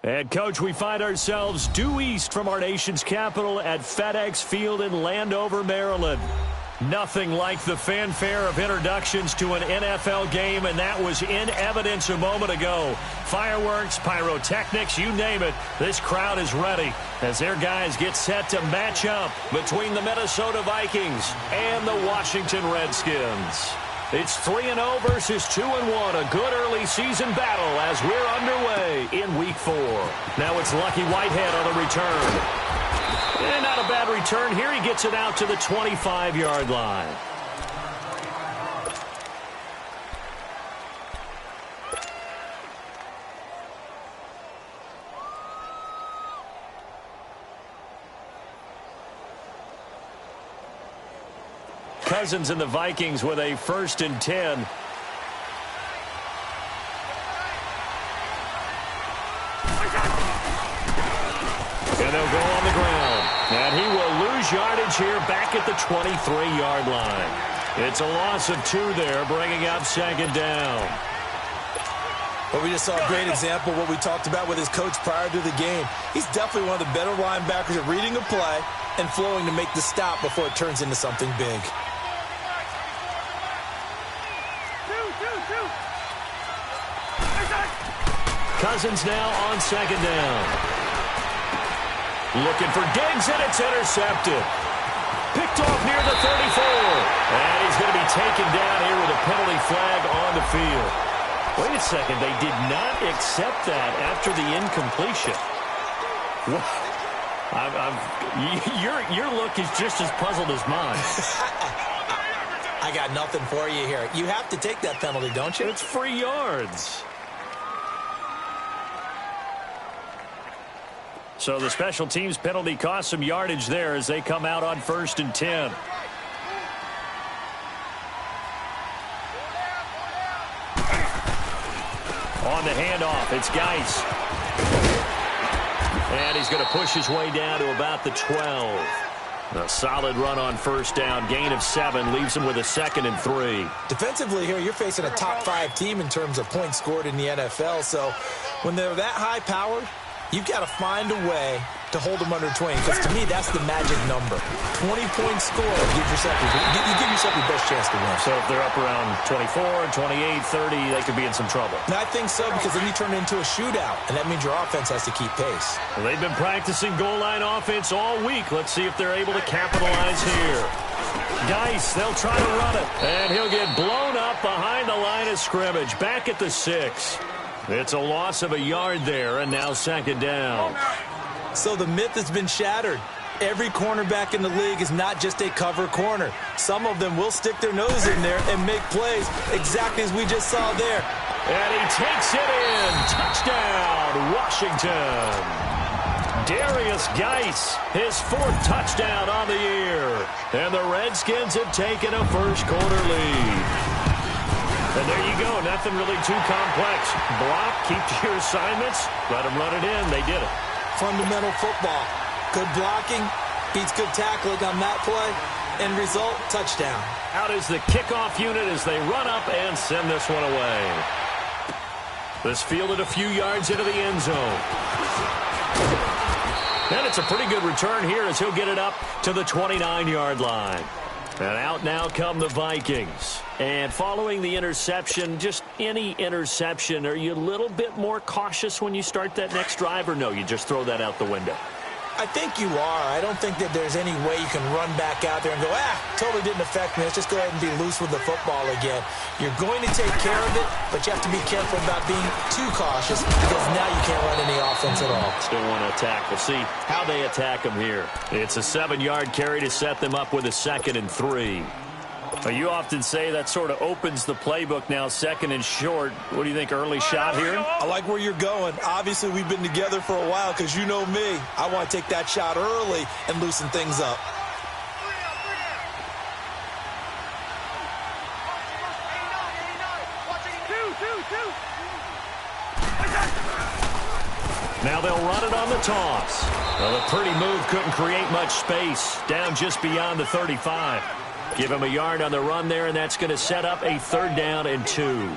And, Coach, we find ourselves due east from our nation's capital at FedEx Field in Landover, Maryland. Nothing like the fanfare of introductions to an NFL game, and that was in evidence a moment ago. Fireworks, pyrotechnics, you name it. This crowd is ready as their guys get set to match up between the Minnesota Vikings and the Washington Redskins. It's 3-0 versus 2-1, a good early season battle as we're underway in Week 4. Now it's Lucky Whitehead on the return. And not a bad return here. He gets it out to the 25-yard line. Cousins and the Vikings with a 1st and 10. And they'll go on the ground. And he will lose yardage here back at the 23-yard line. It's a loss of 2 there, bringing up 2nd down. Well, we just saw a great example of what we talked about with his coach prior to the game. He's definitely one of the better linebackers at reading a play and flowing to make the stop before it turns into something big. Cousins now on 2nd down. Looking for Diggs, and it's intercepted. Picked off near the 34. And he's going to be taken down here with a penalty flag on the field. Wait a second. They did not accept that after the incompletion. Your look is just as puzzled as mine. I got nothing for you here. You have to take that penalty, don't you? It's free yards. So the special teams penalty cost some yardage there as they come out on 1st and 10. On the handoff, it's Geis. And he's going to push his way down to about the 12. A solid run on 1st down. Gain of 7 leaves him with a 2nd and 3. Defensively here, you're facing a top 5 team in terms of points scored in the NFL. So when they're that high-powered, you've got to find a way to hold them under 20, because to me, that's the magic number. 20-point score, you give yourself your best chance to win. So if they're up around 24, 28, 30, they could be in some trouble. And I think so, because then you turn it into a shootout, and that means your offense has to keep pace. Well, they've been practicing goal line offense all week. Let's see if they're able to capitalize here. Geis, they'll try to run it, and he'll get blown up behind the line of scrimmage, back at the 6. It's a loss of a yard there, and now 2nd down. So the myth has been shattered. Every cornerback in the league is not just a cover corner. Some of them will stick their nose in there and make plays exactly as we just saw there. And he takes it in. Touchdown, Washington. Darius Geis, his 4th touchdown on the year. And the Redskins have taken a first-quarter lead. And there you go. Nothing really too complex. Block, keep to your assignments, let them run it in. They did it. Fundamental football. Good blocking beats good tackling on that play. End result, touchdown. Out is the kickoff unit as they run up and send this one away. This fielded a few yards into the end zone. And it's a pretty good return here as he'll get it up to the 29-yard line. And out now come the Vikings. And following the interception, just any interception, are you a little bit more cautious when you start that next drive, or no, you just throw that out the window? I think you are. I don't think that there's any way you can run back out there and go, totally didn't affect me. Let's just go ahead and be loose with the football again. You're going to take care of it, but you have to be careful about being too cautious, because now you can't run any offense at all. Still want to attack. We'll see how they attack them here. It's a 7-yard carry to set them up with a 2nd and 3. You often say that sort of opens the playbook now, 2nd and short. What do you think, early shot here? I like where you're going. Obviously, we've been together for a while, because you know me. I want to take that shot early and loosen things up. Now they'll run it on the toss. Well, a pretty move couldn't create much space. Down just beyond the 35. Give him a yard on the run there, and that's going to set up a 3rd down and 2.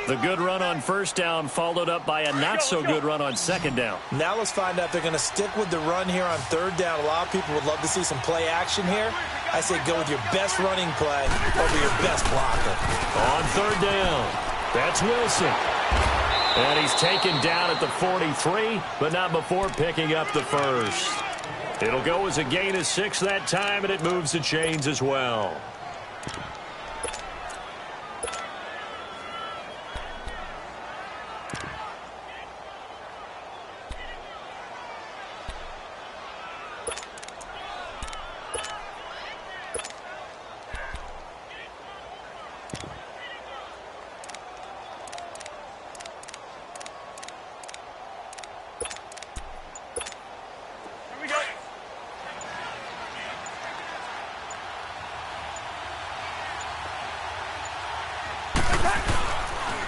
The good run on first down followed up by a not-so-good run on second down. Now let's find out if they're going to stick with the run here on third down. A lot of people would love to see some play action here. I say go with your best running play over your best blocker. On third down, that's Wilson. And he's taken down at the 43, but not before picking up the first. It'll go as a gain of 6 that time, and it moves the chains as well.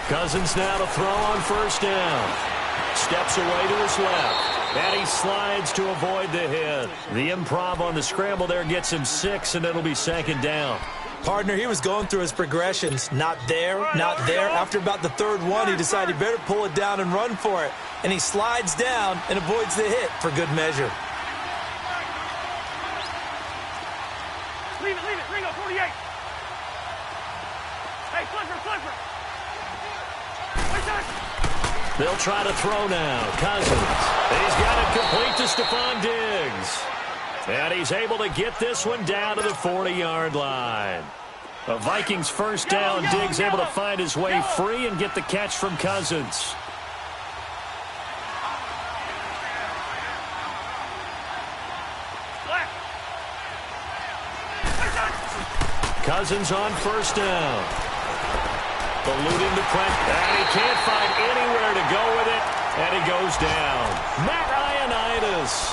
Cousins now to throw on first down. Steps away to his left. And he slides to avoid the hit. The improv on the scramble there gets him 6, and it'll be second down. Partner, he was going through his progressions. Not there, not there. After about the third one, he decided he better pull it down and run for it. And he slides down and avoids the hit for good measure. Leave it. Ringo, 48. Hey, Clifford. They'll try to throw now. Cousins. He's got it complete to Stephon Diggs. And he's able to get this one down to the 40-yard line. The Vikings first down. Diggs able to find his way free and get the catch from Cousins. Cousins on first down. Eluding the pressure, and he can't find anywhere to go with it, and he goes down. Matt Ioannidis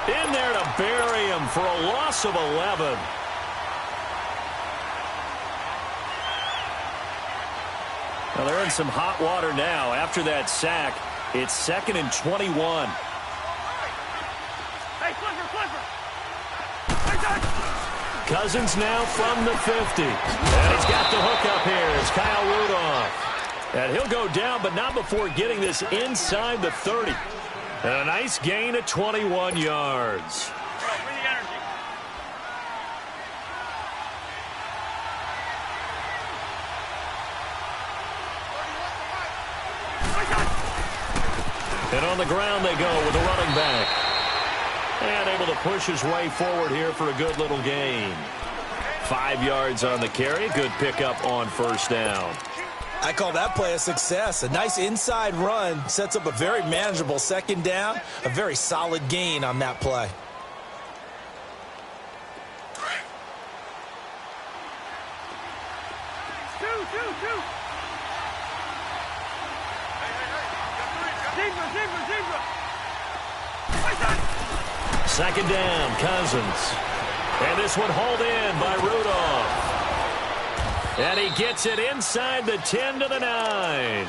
in there to bury him for a loss of 11. Well, they're in some hot water now. After that sack, it's 2nd and 21. Hey, Clifford. Cousins now from the 50. And he's got the hook up here. It's Kyle Rudolph. And he'll go down, but not before getting this inside the 30. And a nice gain of 21 yards. Bring the energy. And on the ground they go with the running back. And able to push his way forward here for a good little gain. 5 yards on the carry. Good pickup on first down. I call that play a success. A nice inside run sets up a very manageable second down. A very solid gain on that play. Two. Zebra. Second down, Cousins. And this one hauled in by Rudolph. And he gets it inside the 10 to the 9.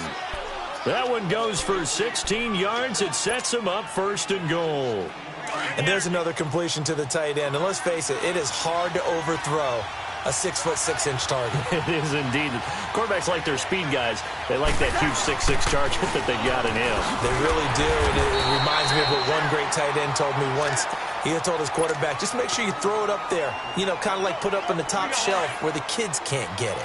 That one goes for 16 yards. It sets him up 1st and goal. And there's another completion to the tight end. And let's face it, it is hard to overthrow a 6'6" target. It is indeed. Quarterbacks like their speed guys. They like that huge 6'6" target that they got in him. They really do. And it reminds me of what one great tight end told me once. He had told his quarterback, just make sure you throw it up there. You know, kind of like put up on the top shelf where the kids can't get it.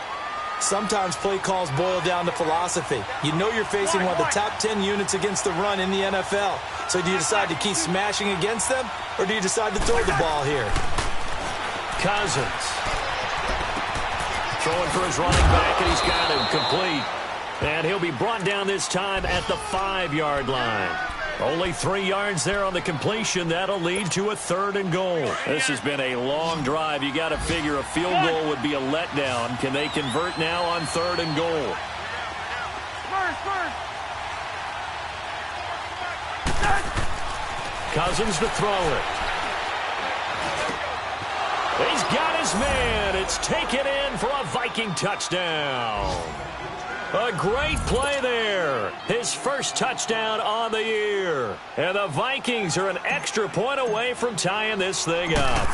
Sometimes play calls boil down to philosophy. You know you're facing one of the top 10 units against the run in the NFL. So do you decide to keep smashing against them, or do you decide to throw the ball here? Cousins. Throwing for his running back, and he's got him complete. And he'll be brought down this time at the 5-yard line. Only 3 yards there on the completion. That'll lead to a 3rd and goal. This has been a long drive. You got to figure a field goal would be a letdown. Can they convert now on 3rd and goal? Cousins to throw it. He's got his man. It's taken in for a Viking touchdown. A great play there. His first touchdown on the year. And the Vikings are an extra point away from tying this thing up.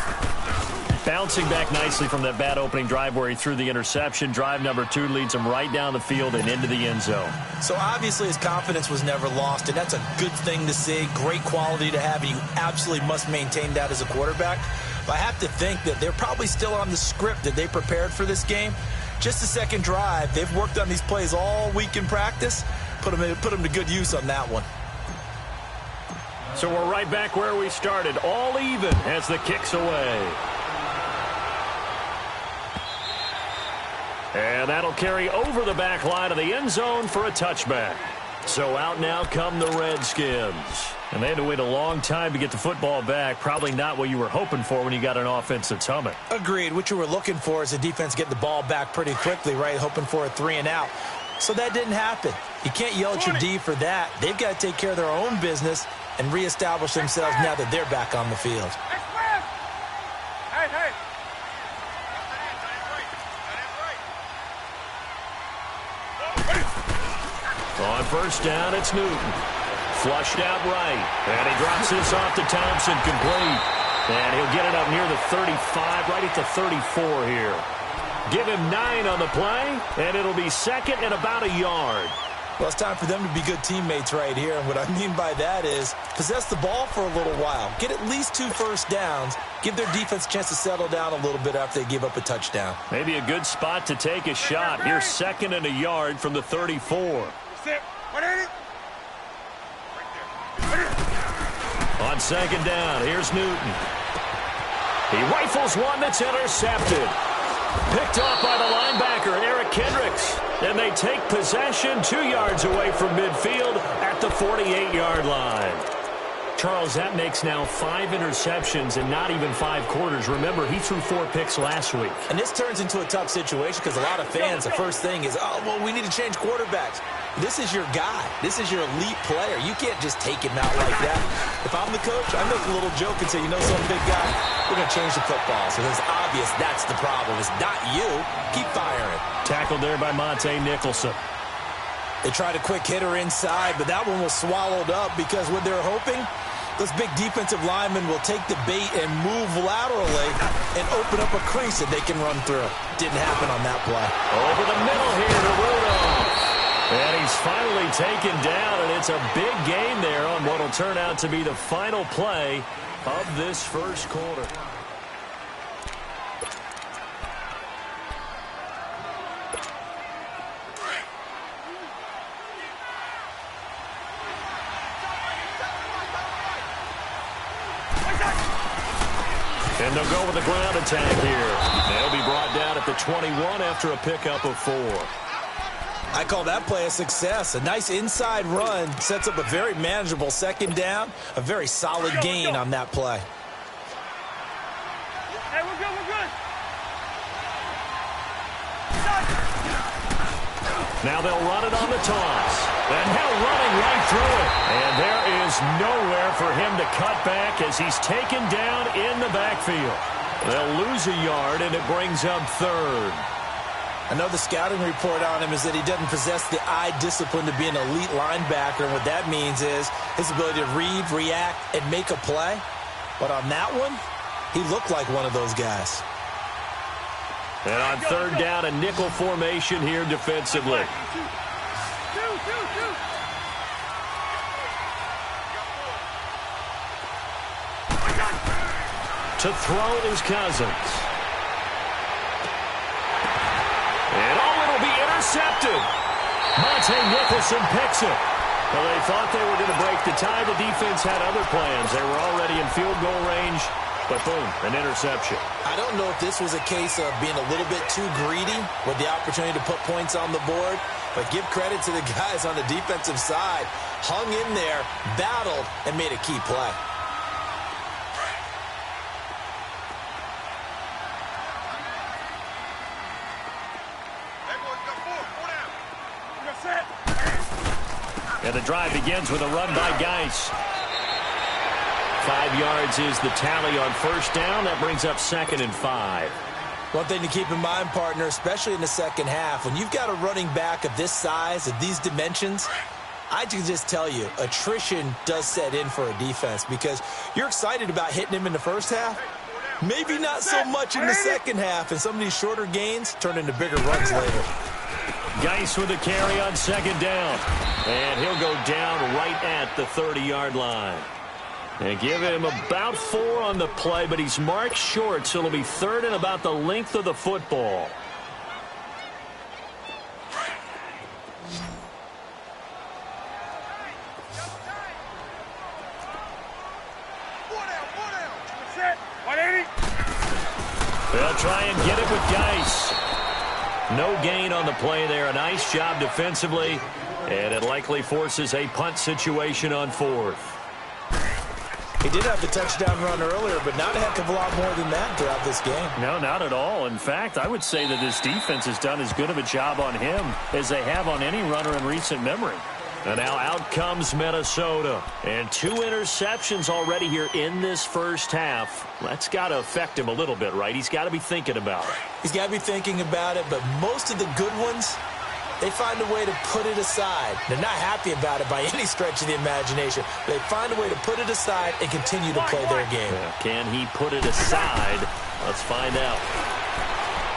Bouncing back nicely from that bad opening drive where he threw the interception. Drive number 2 leads him right down the field and into the end zone. So obviously his confidence was never lost, and that's a good thing to see. Great quality to have, and you absolutely must maintain that as a quarterback. But I have to think that they're probably still on the script that they prepared for this game. Just the second drive. They've worked on these plays all week in practice. Put them to good use on that one. So we're right back where we started. All even as the kick's away. And that'll carry over the back line of the end zone for a touchback. So out now come the Redskins. And they had to wait a long time to get the football back. Probably not what you were hoping for when you got an offense that's humming. Agreed. What you were looking for is the defense getting the ball back pretty quickly, right? Hoping for a 3 and out. So that didn't happen. You can't yell at your D for that. They've got to take care of their own business and reestablish themselves now that they're back on the field. Hey. On first down, it's Newton. Flushed out right. And he drops this off to Thompson, complete. And he'll get it up near the 35, right at the 34 here. Give him 9 on the play, and it'll be second and about a yard. Well, it's time for them to be good teammates right here. And what I mean by that is possess the ball for a little while. Get at least 2 first downs. Give their defense a chance to settle down a little bit after they give up a touchdown. Maybe a good spot to take a shot. Here's second and a yard from the 34. On second down, here's Newton. He rifles one that's intercepted. Picked off by the linebacker, Eric Kendricks. And they take possession 2 yards away from midfield at the 48-yard line. Charles, that makes now 5 interceptions in not even 5 quarters. Remember, he threw 4 picks last week. And this turns into a tough situation because a lot of fans, the first thing is, oh, well, we need to change quarterbacks. This is your guy. This is your elite player. You can't just take him out like that. If I'm the coach, I make a little joke and say, you know some big guy, we're going to change the football. So it's obvious that's the problem. It's not you. Keep firing. Tackled there by Monte Nicholson. They tried a quick hitter inside, but that one was swallowed up because what they're hoping, those big defensive linemen will take the bait and move laterally and open up a crease that they can run through. Didn't happen on that play. Over the middle here to Rudolph. And he's finally taken down, and it's a big game there on what will turn out to be the final play of this first quarter. And they'll go with the ground attack here. They'll be brought down at the 21 after a pickup of 4. I call that play a success. A nice inside run sets up a very manageable second down. A very solid gain on that play. Hey, we're good. Now they'll run it on the toss. And now running right through it. And there is nowhere for him to cut back as he's taken down in the backfield. They'll lose a yard, and it brings up third. I know the scouting report on him is that he doesn't possess the eye discipline to be an elite linebacker. And what that means is his ability to read, react, and make a play. But on that one, he looked like one of those guys. And on third down, a nickel formation here defensively. To throw is Cousins. And it'll be intercepted. Monte Nicholson picks it. Well, they thought they were going to break the tie. The defense had other plans. They were already in field goal range. But boom, an interception. I don't know if this was a case of being a little bit too greedy with the opportunity to put points on the board, but give credit to the guys on the defensive side. Hung in there, battled, and made a key play. And the drive begins with a run by Geis. 5 yards is the tally on first down. That brings up 2nd and 5. One thing to keep in mind, partner, especially in the second half, when you've got a running back of this size, of these dimensions, I can just tell you, attrition does set in for a defense because you're excited about hitting him in the first half, Maybe not so much in the second half, and some of these shorter gains turn into bigger runs later. Geis with the carry on second down. And he'll go down right at the 30-yard line. And give him about 4 on the play, but he's marked short, so it'll be third and about the length of the football. They'll try and get it with Geis. No gain on the play there. A nice job defensively, and it likely forces a punt situation on 4th. He did have the touchdown run earlier, but not a heck of a lot more than that throughout this game. No, not at all. In fact, I would say that this defense has done as good of a job on him as they have on any runner in recent memory. And now out comes Minnesota. And 2 interceptions already here in this first half. That's got to affect him a little bit, right? He's got to be thinking about it. He's got to be thinking about it, but most of the good ones, they find a way to put it aside. They're not happy about it by any stretch of the imagination. They find a way to put it aside and continue to play their game. Yeah, can he put it aside? Let's find out.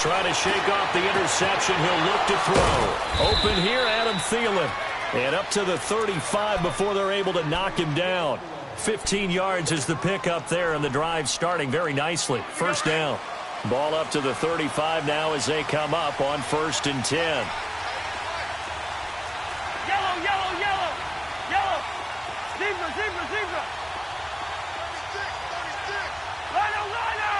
Trying to shake off the interception. He'll look to throw. Open here, Adam Thielen. And up to the 35 before they're able to knock him down. 15 yards is the pickup there, and the drive starting very nicely. First down. Ball up to the 35 now as they come up on 1st and 10. Yellow, yellow, yellow. Yellow. Zebra, zebra, zebra. Rhino, rhino.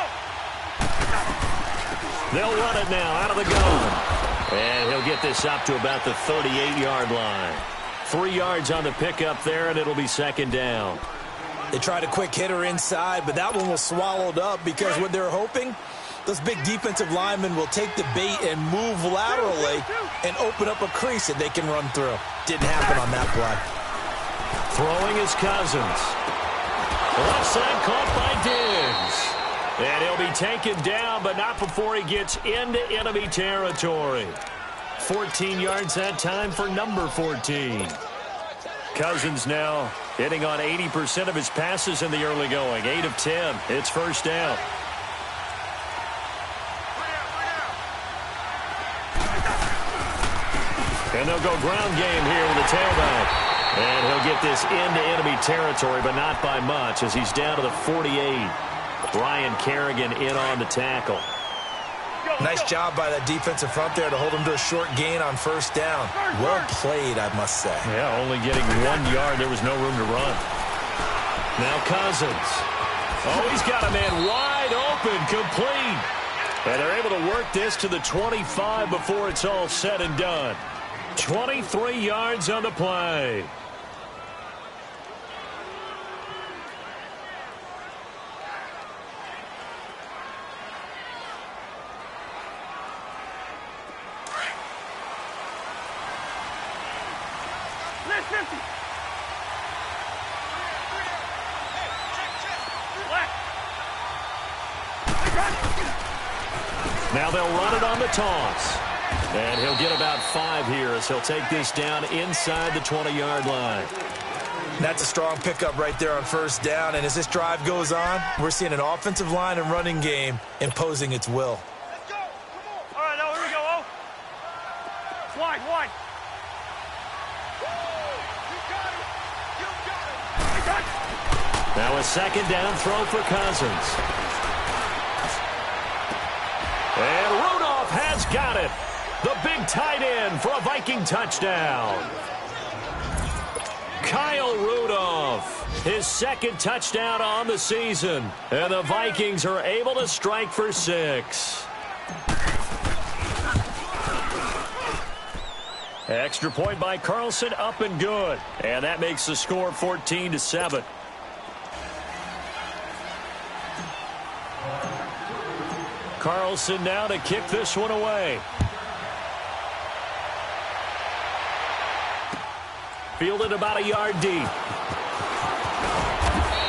They'll run it now out of the gun. And he'll get this up to about the 38-yard line. 3 yards on the pickup there, and it'll be second down. They tried a quick hitter inside, but that one was swallowed up because what they're hoping, those big defensive linemen will take the bait and move laterally and open up a crease that they can run through. Didn't happen on that play. Throwing is Cousins. Left side caught by Diggs. And he'll be taken down, but not before he gets into enemy territory. 14 yards that time for number 14. Cousins now hitting on 80% of his passes in the early going. 8 of 10. It's first down. And they'll go ground game here with the tailback. And he'll get this into enemy territory, but not by much as he's down to the 48. Ryan Kerrigan in on the tackle. Nice job by that defensive front there to hold him to a short gain on first down. Well played, I must say. Yeah, only getting 1 yard. There was no room to run. Now Cousins. Oh, he's got a man wide open, complete. And they're able to work this to the 25 before it's all said and done. 23 yards on the play. Now they'll run it on the toss. And he'll get about 5 here as he'll take this down inside the 20-yard line. That's a strong pickup right there on first down. And as this drive goes on, we're seeing an offensive line and running game imposing its will. Let's go. Come on. All right, now here we go. Oh. It's wide, wide. You got it. You got it. Now a second down throw for Cousins. And Rudolph has got it. The big tight end for a Viking touchdown. Kyle Rudolph, his second touchdown on the season. And the Vikings are able to strike for 6. Extra point by Carlson, up and good. And that makes the score 14-7. Carlson now to kick this one away. Fielded about a yard deep.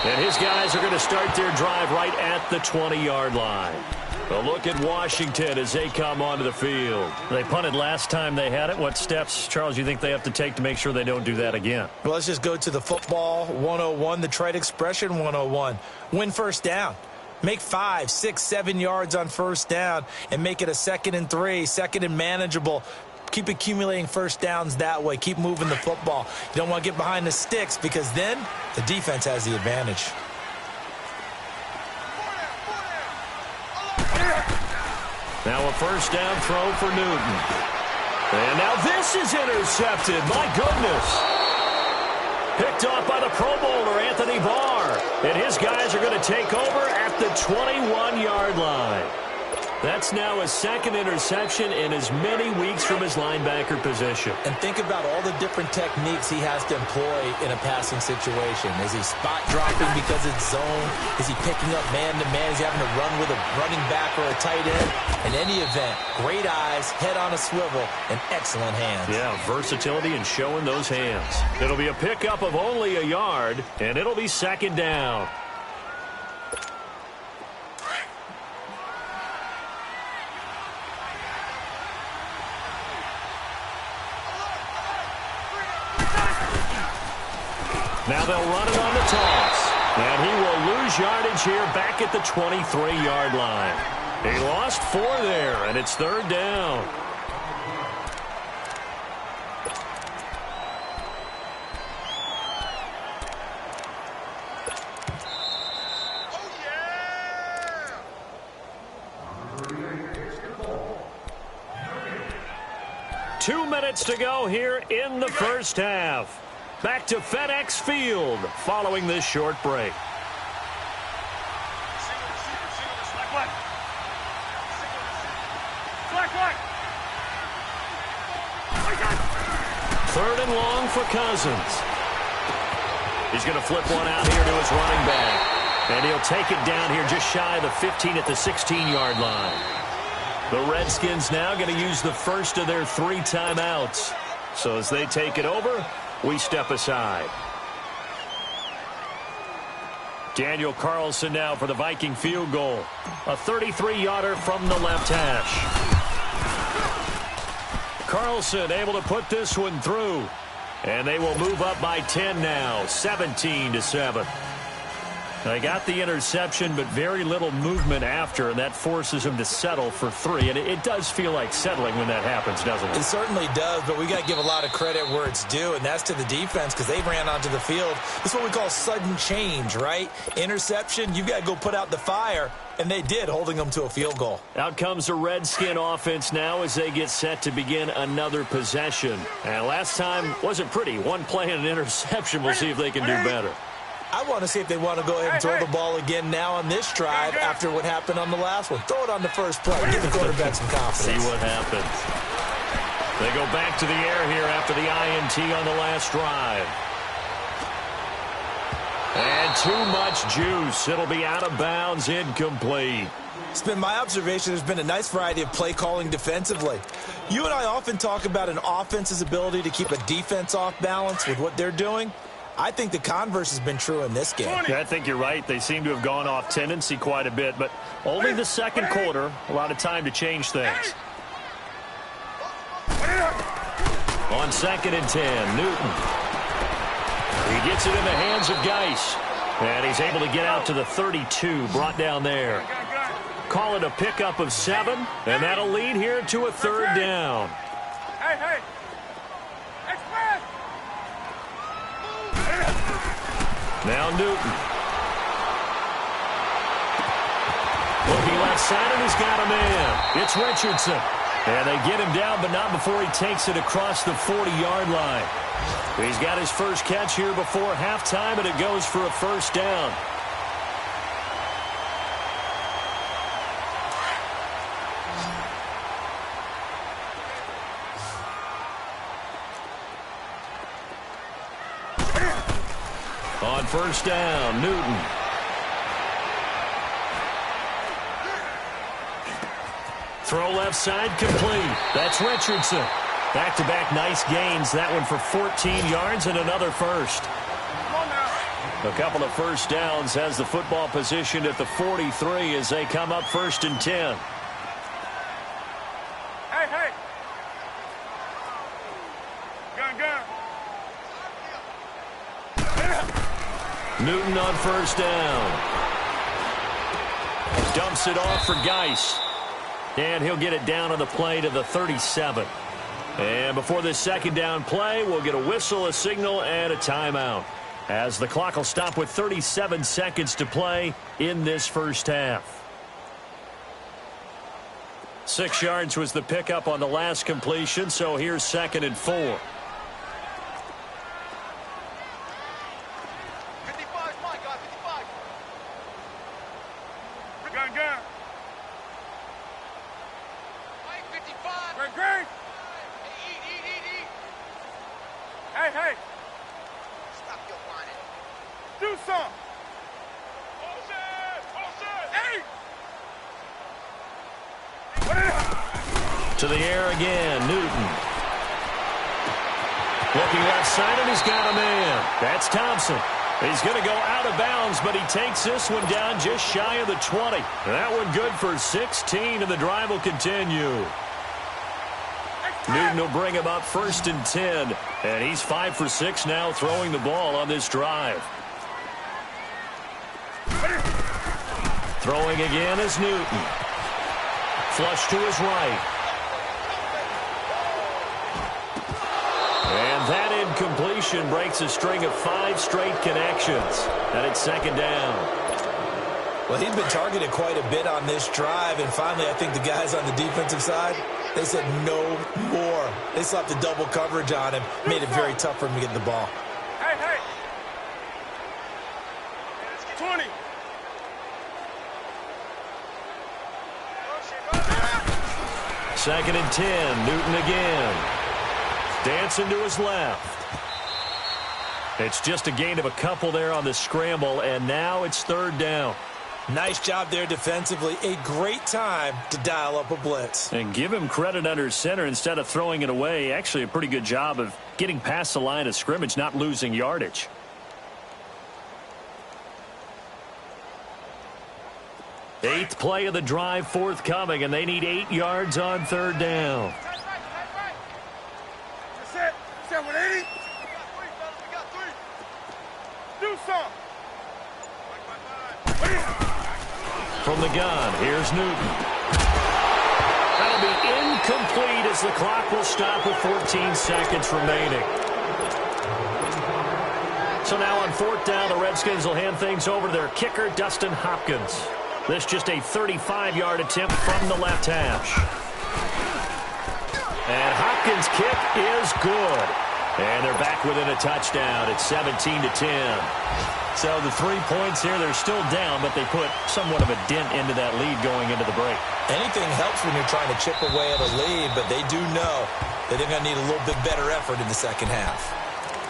And his guys are going to start their drive right at the 20-yard line. A look at Washington as they come onto the field. They punted last time they had it. What steps, Charles, you think they have to take to make sure they don't do that again? Well, let's just go to the football 101, the trite expression 101. Win first down. Make 5, 6, 7 yards on first down and make it a 2nd and 3, 2nd and manageable. Keep accumulating first downs that way. Keep moving the football. You don't want to get behind the sticks because then the defense has the advantage. Now a first down throw for Newton. And now this is intercepted. My goodness. Picked off by the Pro Bowler, Anthony Barr. And his guys are going to take over at the 21-yard line. That's now his 2nd interception in as many weeks from his linebacker position. And think about all the different techniques he has to employ in a passing situation. Is he spot dropping because it's zone? Is he picking up man-to-man? Is he having to run with a running back or a tight end? In any event, great eyes, head on a swivel, and excellent hands. Yeah, versatility and showing those hands. It'll be a pickup of only a yard, and it'll be 2nd down. Now they'll run it on the toss. And he will lose yardage here back at the 23-yard line. He lost 4 there, and it's 3rd down. Oh, yeah. 2 minutes to go here in the first half. Back to FedEx Field following this short break. Third and long for Cousins. He's going to flip one out here to his running back. And he'll take it down here just shy of the 15 at the 16-yard line. The Redskins now going to use the first of their 3 timeouts. So as they take it over, we step aside. Daniel Carlson now for the Viking field goal. A 33-yarder from the left hash. Carlson able to put this one through. And they will move up by 10 now, 17-7. They got the interception, but very little movement after, and that forces him to settle for 3. And it does feel like settling when that happens, doesn't it? It certainly does, but we got to give a lot of credit where it's due, and that's to the defense because they ran onto the field. It's what we call sudden change, right? Interception, you've got to go put out the fire, and they did, holding them to a field goal. Out comes the Redskin offense now as they get set to begin another possession. And last time wasn't pretty. 1 play and an interception. We'll see if they can do better. I want to see if they want to go ahead and throw the ball again now on this drive after what happened on the last one. Throw it on the first play. Give the quarterback some confidence. See what happens. They go back to the air here after the INT on the last drive. And too much juice. It'll be out of bounds, incomplete. It's been my observation there's been a nice variety of play calling defensively. You and I often talk about an offense's ability to keep a defense off balance with what they're doing. I think the converse has been true in this game. Yeah, I think you're right. They seem to have gone off tendency quite a bit, but only the second quarter, a lot of time to change things. On 2nd and 10, Newton. He gets it in the hands of Geis, and he's able to get out to the 32, brought down there. Call it a pickup of 7, and that'll lead here to a 3rd down. Hey. Now Newton. Looking left side, and he's got a man. It's Richardson. And they get him down, but not before he takes it across the 40-yard line. He's got his first catch here before halftime, and it goes for a 1st down. On 1st down, Newton. Throw left side complete. That's Richardson. Back-to-back nice gains. That one for 14 yards and another first. A couple of first downs has the football positioned at the 43 as they come up 1st and 10. Hey. Gun. Newton on 1st down. Dumps it off for Geis. And he'll get it down on the play to the 37. And before this second down play, we'll get a whistle, a signal, and a timeout, as the clock will stop with 37 seconds to play in this first half. 6 yards was the pickup on the last completion, so here's 2nd and 4. 55, my God, 55. Gun, gun. 55. Great, great. Eat. Hey. Stop your whining. Do some. Hey. To the air again, Newton. Looking left side, and he's got a man. That's Thompson. He's going to go out of bounds, but he takes this one down just shy of the 20. That one good for 16, and the drive will continue. Newton will bring him up 1st and 10, and he's 5 for 6 now throwing the ball on this drive. Throwing again is Newton. Flush to his right. And that incompletion breaks a string of 5 straight connections. And it's 2nd down. Well, he'd been targeted quite a bit on this drive, and finally I think the guys on the defensive side, they said no more. They slapped the double coverage on him, made it very tough for him to get the ball. Hey. 20. 2nd and 10, Newton again. Dancing to his left. It's just a gain of a couple there on the scramble, and now it's 3rd down. Nice job there defensively. A great time to dial up a blitz. And give him credit under center instead of throwing it away. Actually a pretty good job of getting past the line of scrimmage, not losing yardage. Eighth play of the drive forthcoming, and they need 8 yards on 3rd down. That's it. 180. We got 3. Do some. From the gun, here's Newton. That'll be incomplete as the clock will stop with 14 seconds remaining. So now on 4th down, the Redskins will hand things over to their kicker, Dustin Hopkins. This just a 35-yard attempt from the left hash. And Hopkins' kick is good. And they're back within a touchdown. It's 17-10. So the 3 points here, they're still down, but they put somewhat of a dent into that lead going into the break. Anything helps when you're trying to chip away at a lead, but they do know that they're going to need a little bit better effort in the second half.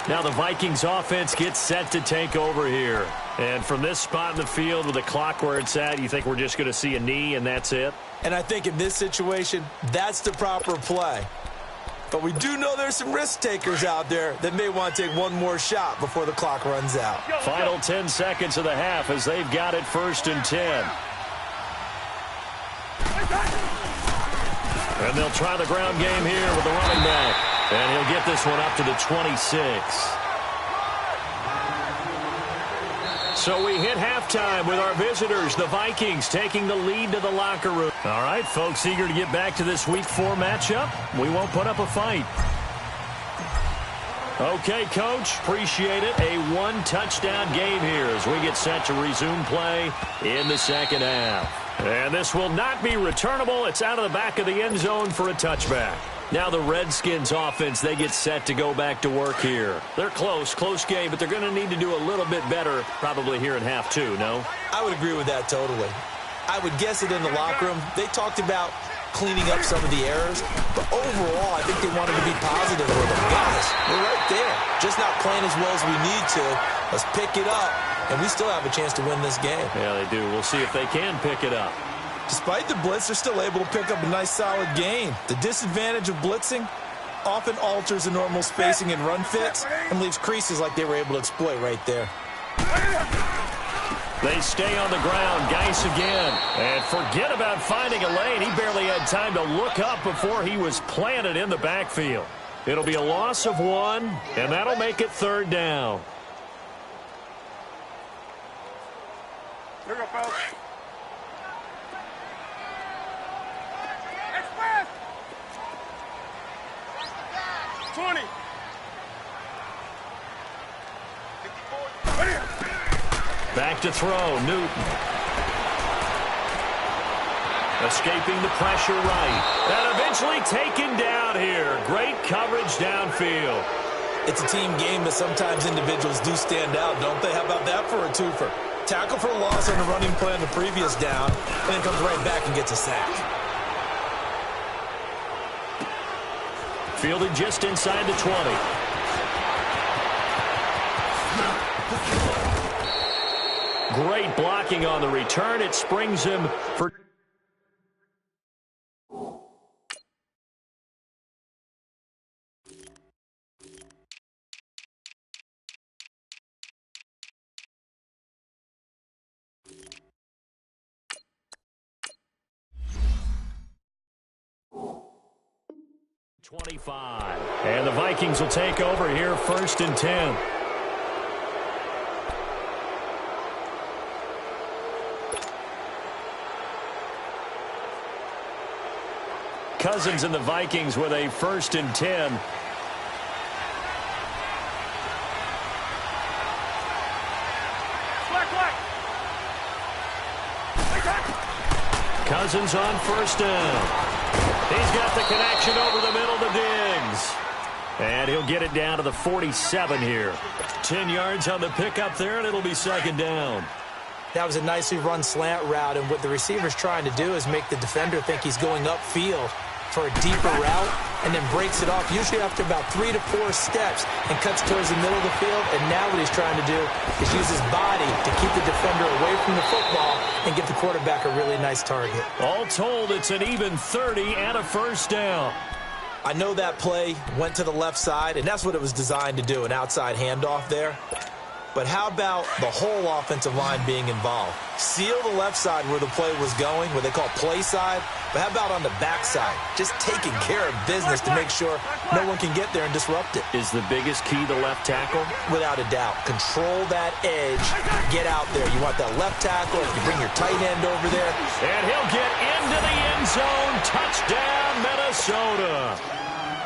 Now the Vikings offense gets set to take over here. And from this spot in the field with the clock where it's at, you think we're just going to see a knee and that's it? And I think in this situation, that's the proper play. But we do know there's some risk takers out there that may want to take one more shot before the clock runs out. Final 10 seconds of the half as they've got it 1st and 10. And they'll try the ground game here with the running back. And he'll get this one up to the 26. So we hit halftime with our visitors, the Vikings, taking the lead to the locker room. All right, folks, eager to get back to this Week 4 matchup. We won't put up a fight. Okay, Coach, appreciate it. A 1-touchdown game here as we get set to resume play in the second half. And this will not be returnable. It's out of the back of the end zone for a touchback. Now the Redskins offense, they get set to go back to work here. They're close game, but they're going to need to do a little bit better probably here in half 2, no? I would agree with that totally. I would guess it in the locker room. They talked about cleaning up some of the errors, but overall, I think they wanted to be positive with them. Guys, we're right there. Just not playing as well as we need to. Let's pick it up, and we still have a chance to win this game. Yeah, they do. We'll see if they can pick it up. Despite the blitz, they're still able to pick up a nice, solid gain. The disadvantage of blitzing often alters the normal spacing and run fits and leaves creases like they were able to exploit right there. They stay on the ground. Geis again. And forget about finding a lane. He barely had time to look up before he was planted in the backfield. It'll be a loss of 1, and that'll make it 3rd down. Here we go, fellas. 20. Back to throw, Newton. Escaping the pressure right. And eventually taken down here. Great coverage downfield. It's a team game, but sometimes individuals do stand out, don't they? How about that for a twofer? Tackle for loss on the running play on the previous down, and then comes right back and gets a sack. Fielded just inside the 20. Great blocking on the return. It springs him for... .25. And the Vikings will take over here, 1st and 10. Cousins and the Vikings with a 1st and 10. Cousins on 1st down. He's got the connection over the middle to Diggs. And he'll get it down to the 47 here. 10 yards on the pickup there, and it'll be 2nd down. That was a nicely run slant route, and what the receiver's trying to do is make the defender think he's going upfield for a deeper route, and then breaks it off, usually after about 3 to 4 steps, and cuts towards the middle of the field. And now what he's trying to do is use his body to keep the defender away from the football and give the quarterback a really nice target. All told, it's an even 30 and a 1st down. I know that play went to the left side, and that's what it was designed to do, an outside handoff there. But how about the whole offensive line being involved? Seal the left side where the play was going, what they call play side. But how about on the back side? Just taking care of business to make sure no one can get there and disrupt it. Is the biggest key the left tackle? Without a doubt. Control that edge. Get out there. You want that left tackle. You bring your tight end over there. And he'll get into the end zone. Touchdown, Minnesota.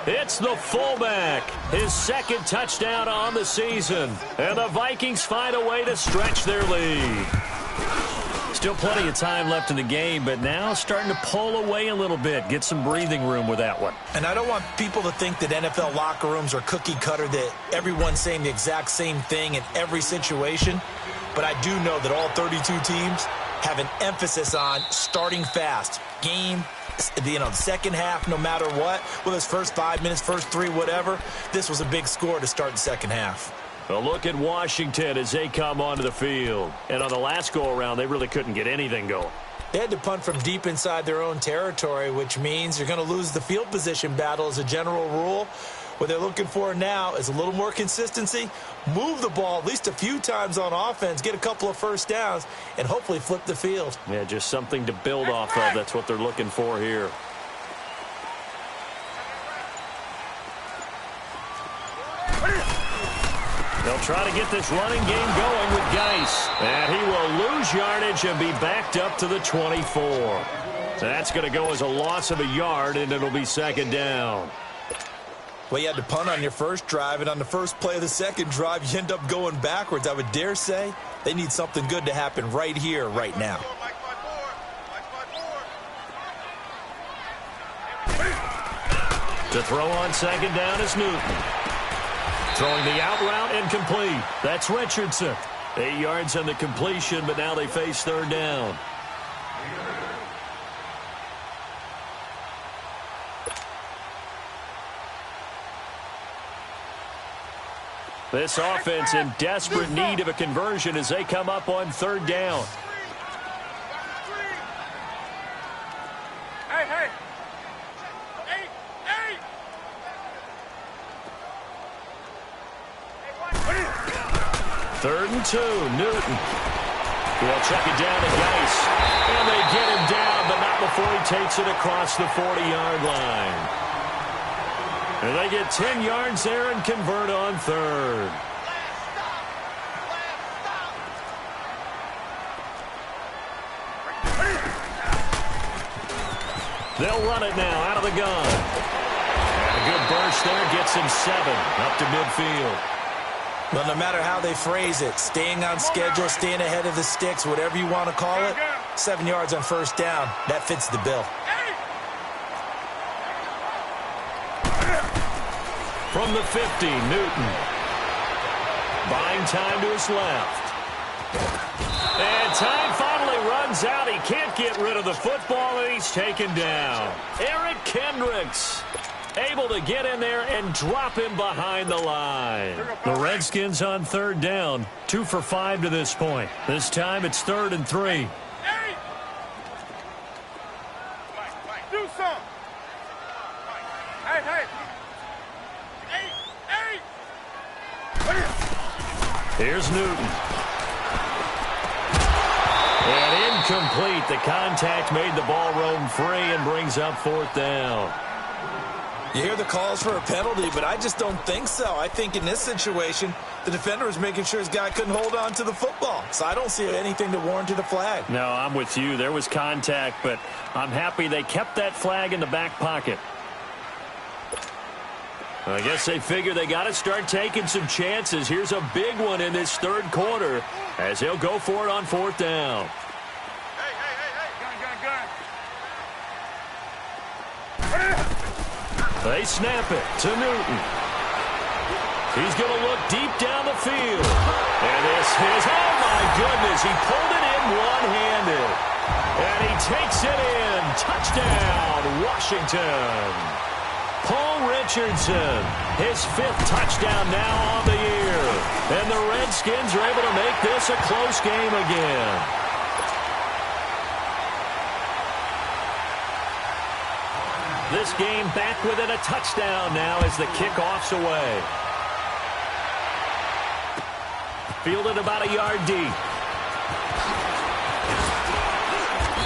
It's the fullback, his 2nd touchdown on the season. And the Vikings find a way to stretch their lead. Still plenty of time left in the game, but now starting to pull away a little bit. Get some breathing room with that one. And I don't want people to think that NFL locker rooms are cookie cutter, that everyone's saying the exact same thing in every situation. But I do know that all 32 teams have an emphasis on starting fast. Game, the second half, no matter what, whether it's first 5 minutes, first 3, whatever, this was a big score to start the second half. A look at Washington as they come onto the field. And on the last go-around, they really couldn't get anything going. They had to punt from deep inside their own territory, which means you're going to lose the field position battle as a general rule. What they're looking for now is a little more consistency, move the ball at least a few times on offense, get a couple of 1st downs, and hopefully flip the field. Yeah, just something to build off of. That's what they're looking for here. They'll try to get this running game going with Geis. And he will lose yardage and be backed up to the 24. That's going to go as a loss of a yard, and it'll be 2nd down. Well, you had to punt on your first drive, and on the first play of the second drive, you end up going backwards. I would dare say they need something good to happen right here, right now. To throw on 2nd down is Newton. Throwing the out route and complete. That's Richardson. 8 yards on the completion, but now they face 3rd down. This offense in desperate need of a conversion as they come up on 3rd down. Hey. 3rd and 2, Newton. They'll check it down to Geis. And they get him down, but not before he takes it across the 40-yard line. And they get 10 yards there and convert on 3rd. They'll run it now out of the gun. And A good burst there gets him 7 up to midfield. Well, no matter how they phrase it, staying on schedule, staying ahead of the sticks, whatever you want to call it, 7 yards on first down, that fits the bill. From the 50, Newton. Buying time to his left. And time finally runs out. He can't get rid of the football, and he's taken down. Eric Kendricks able to get in there and drop him behind the line. The Redskins on third down. 2 for 5 to this point. This time it's 3rd and 3. Do something. Hey. Here's Newton. And incomplete. The contact made the ball roam free and brings up 4th down. You hear the calls for a penalty, but I just don't think so. I think in this situation, the defender was making sure his guy couldn't hold on to the football. So I don't see anything to warrant a flag. No, I'm with you. There was contact, but I'm happy they kept that flag in the back pocket. I guess they figure they got to start taking some chances. Here's a big one in this 3rd quarter as he'll go for it on 4th down. Hey. Gun. They snap it to Newton. He's going to look deep down the field. And this is, oh my goodness, he pulled it in one-handed. And he takes it in. Touchdown, Washington. Paul Richardson, his 5th touchdown now on the year. And the Redskins are able to make this a close game again. This game back within a touchdown now as the kickoff's away. Fielded about a yard deep.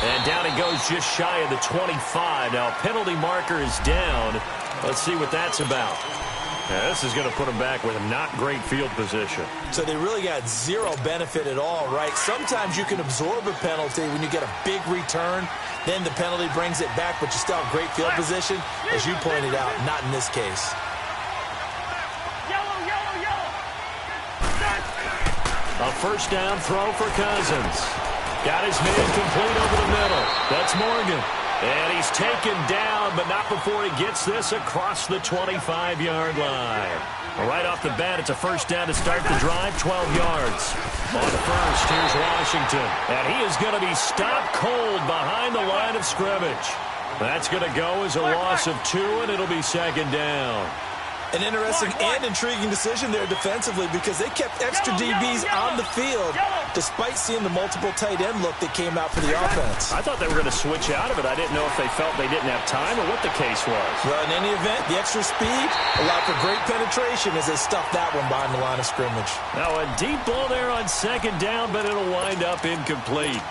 And down he goes just shy of the 25. Now penalty marker is down. Let's see what that's about. Yeah, this is going to put him back with a not great field position. So they really got zero benefit at all, right? Sometimes you can absorb a penalty when you get a big return. Then the penalty brings it back, but you still have great field position. As you pointed out, not in this case. Yellow. A first down throw for Cousins. Got his man complete over the middle. That's Morgan. And he's taken down, but not before he gets this across the 25-yard line. Well, right off the bat, it's a first down to start the drive, 12 yards. On first, here's Washington. And he is going to be stopped cold behind the line of scrimmage. That's going to go as a loss of 2, and it'll be 2nd down. An interesting and intriguing decision there defensively because they kept extra DBs on the field despite seeing the multiple tight end look that came out for the offense. I thought they were going to switch out of it. I didn't know if they felt they didn't have time or what the case was. Well, in any event, the extra speed allowed for great penetration as they stuffed that one behind the line of scrimmage. Now a deep ball there on 2nd down, but it'll wind up incomplete.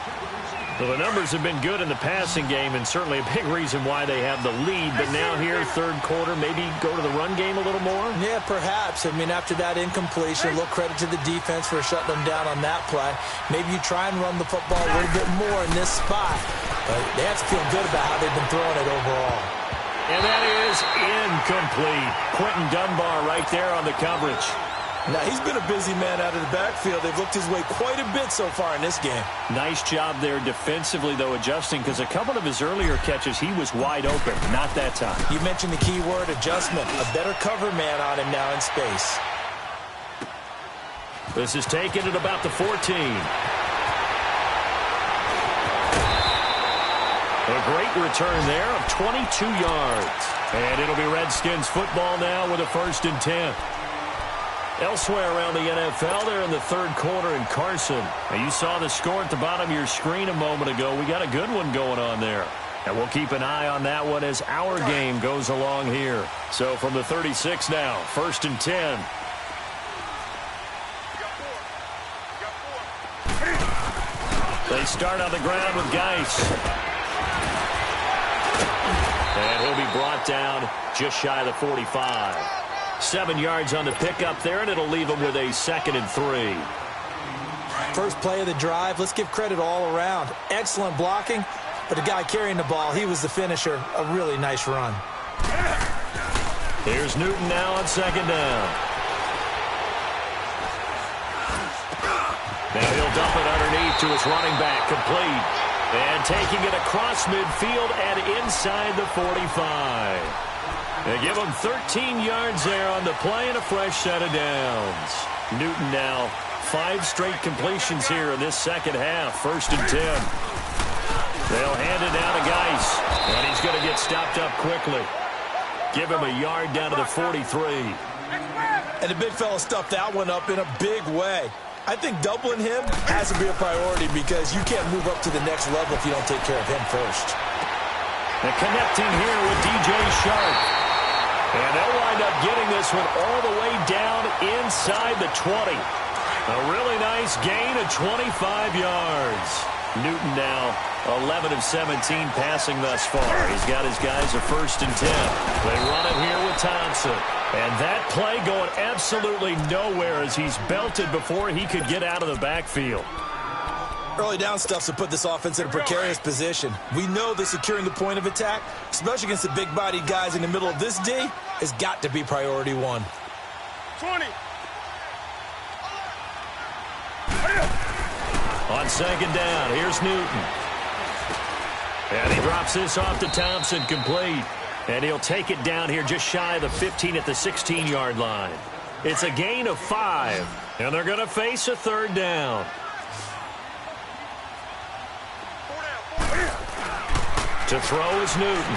Well, the numbers have been good in the passing game and certainly a big reason why they have the lead. But now here, 3rd quarter, maybe go to the run game a little more? Yeah, perhaps. I mean, after that incompletion, a little credit to the defense for shutting them down on that play. Maybe you try and run the football a little bit more in this spot. But they have to feel good about how they've been throwing it overall. And that is incomplete. Quentin Dunbar right there on the coverage. Now, he's been a busy man out of the backfield. They've looked his way quite a bit so far in this game. Nice job there defensively, though, adjusting, because a couple of his earlier catches, he was wide open. Not that time. You mentioned the key word, adjustment. A better cover man on him now in space. This is taken at about the 14. A great return there of 22 yards. And it'll be Redskins football now with a 1st and 10. Elsewhere around the NFL, they're in the 3rd quarter in Carson. Now, you saw the score at the bottom of your screen a moment ago. We got a good one going on there. And we'll keep an eye on that one as our game goes along here. So from the 36 now, 1st and 10. They start on the ground with Geis. And he'll be brought down just shy of the 45. 7 yards on the pickup there, and it'll leave him with a 2nd and 3. First play of the drive, let's give credit all around. Excellent blocking, but the guy carrying the ball, he was the finisher. A really nice run. Here's Newton now on second down. Now he'll dump it underneath to his running back, complete. And taking it across midfield and inside the 45. They give him 13 yards there on the play and a fresh set of downs. Newton now 5 straight completions here in this second half. 1st and 10. They'll hand it down to Geis. And he's going to get stopped up quickly. Give him a yard down to the 43. And the big fella stuffed that one up in a big way. I think doubling him has to be a priority because you can't move up to the next level if you don't take care of him first. And connecting here with DJ Sharp. And they'll wind up getting this one all the way down inside the 20. A really nice gain of 25 yards. Newton now 11 of 17 passing thus far. He's got his guys a 1st and 10. They run it here with Thompson. And that play going absolutely nowhere as he's belted before he could get out of the backfield. Early down stuff's to put this offense in a precarious position. We know that securing the point of attack, especially against the big-bodied guys in the middle of this D, has got to be priority 1. 20. On second down, here's Newton. And he drops this off to Thompson, complete. And he'll take it down here just shy of the 15 at the 16-yard line. It's a gain of 5, and they're going to face a 3rd down. To throw is Newton.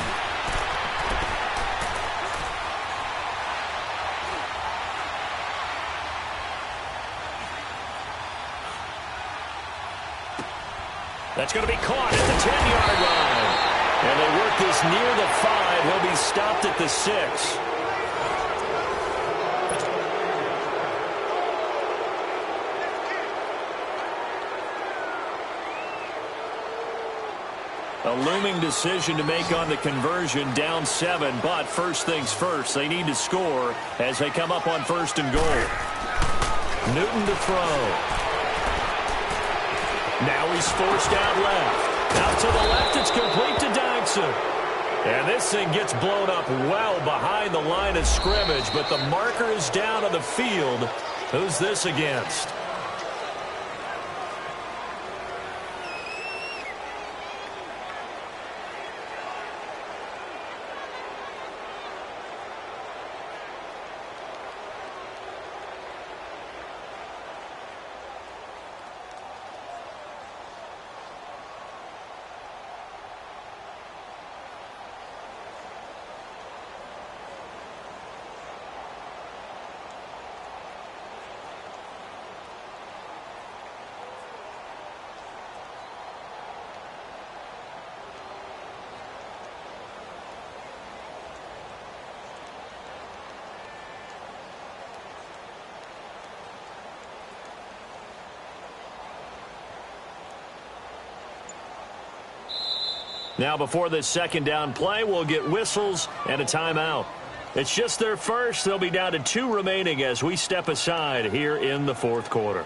That's going to be caught at the 10-yard line. And they work this near the 5. He'll be stopped at the 6. A looming decision to make on the conversion, down 7. But first things first, they need to score as they come up on 1st and goal. Newton to throw. Now he's forced out left. Out to the left, it's complete to Dodson. And this thing gets blown up well behind the line of scrimmage, but the marker is down on the field. Who's this against? Now before this second down play, we'll get whistles and a timeout. It's just their first. They'll be down to 2 remaining as we step aside here in the 4th quarter.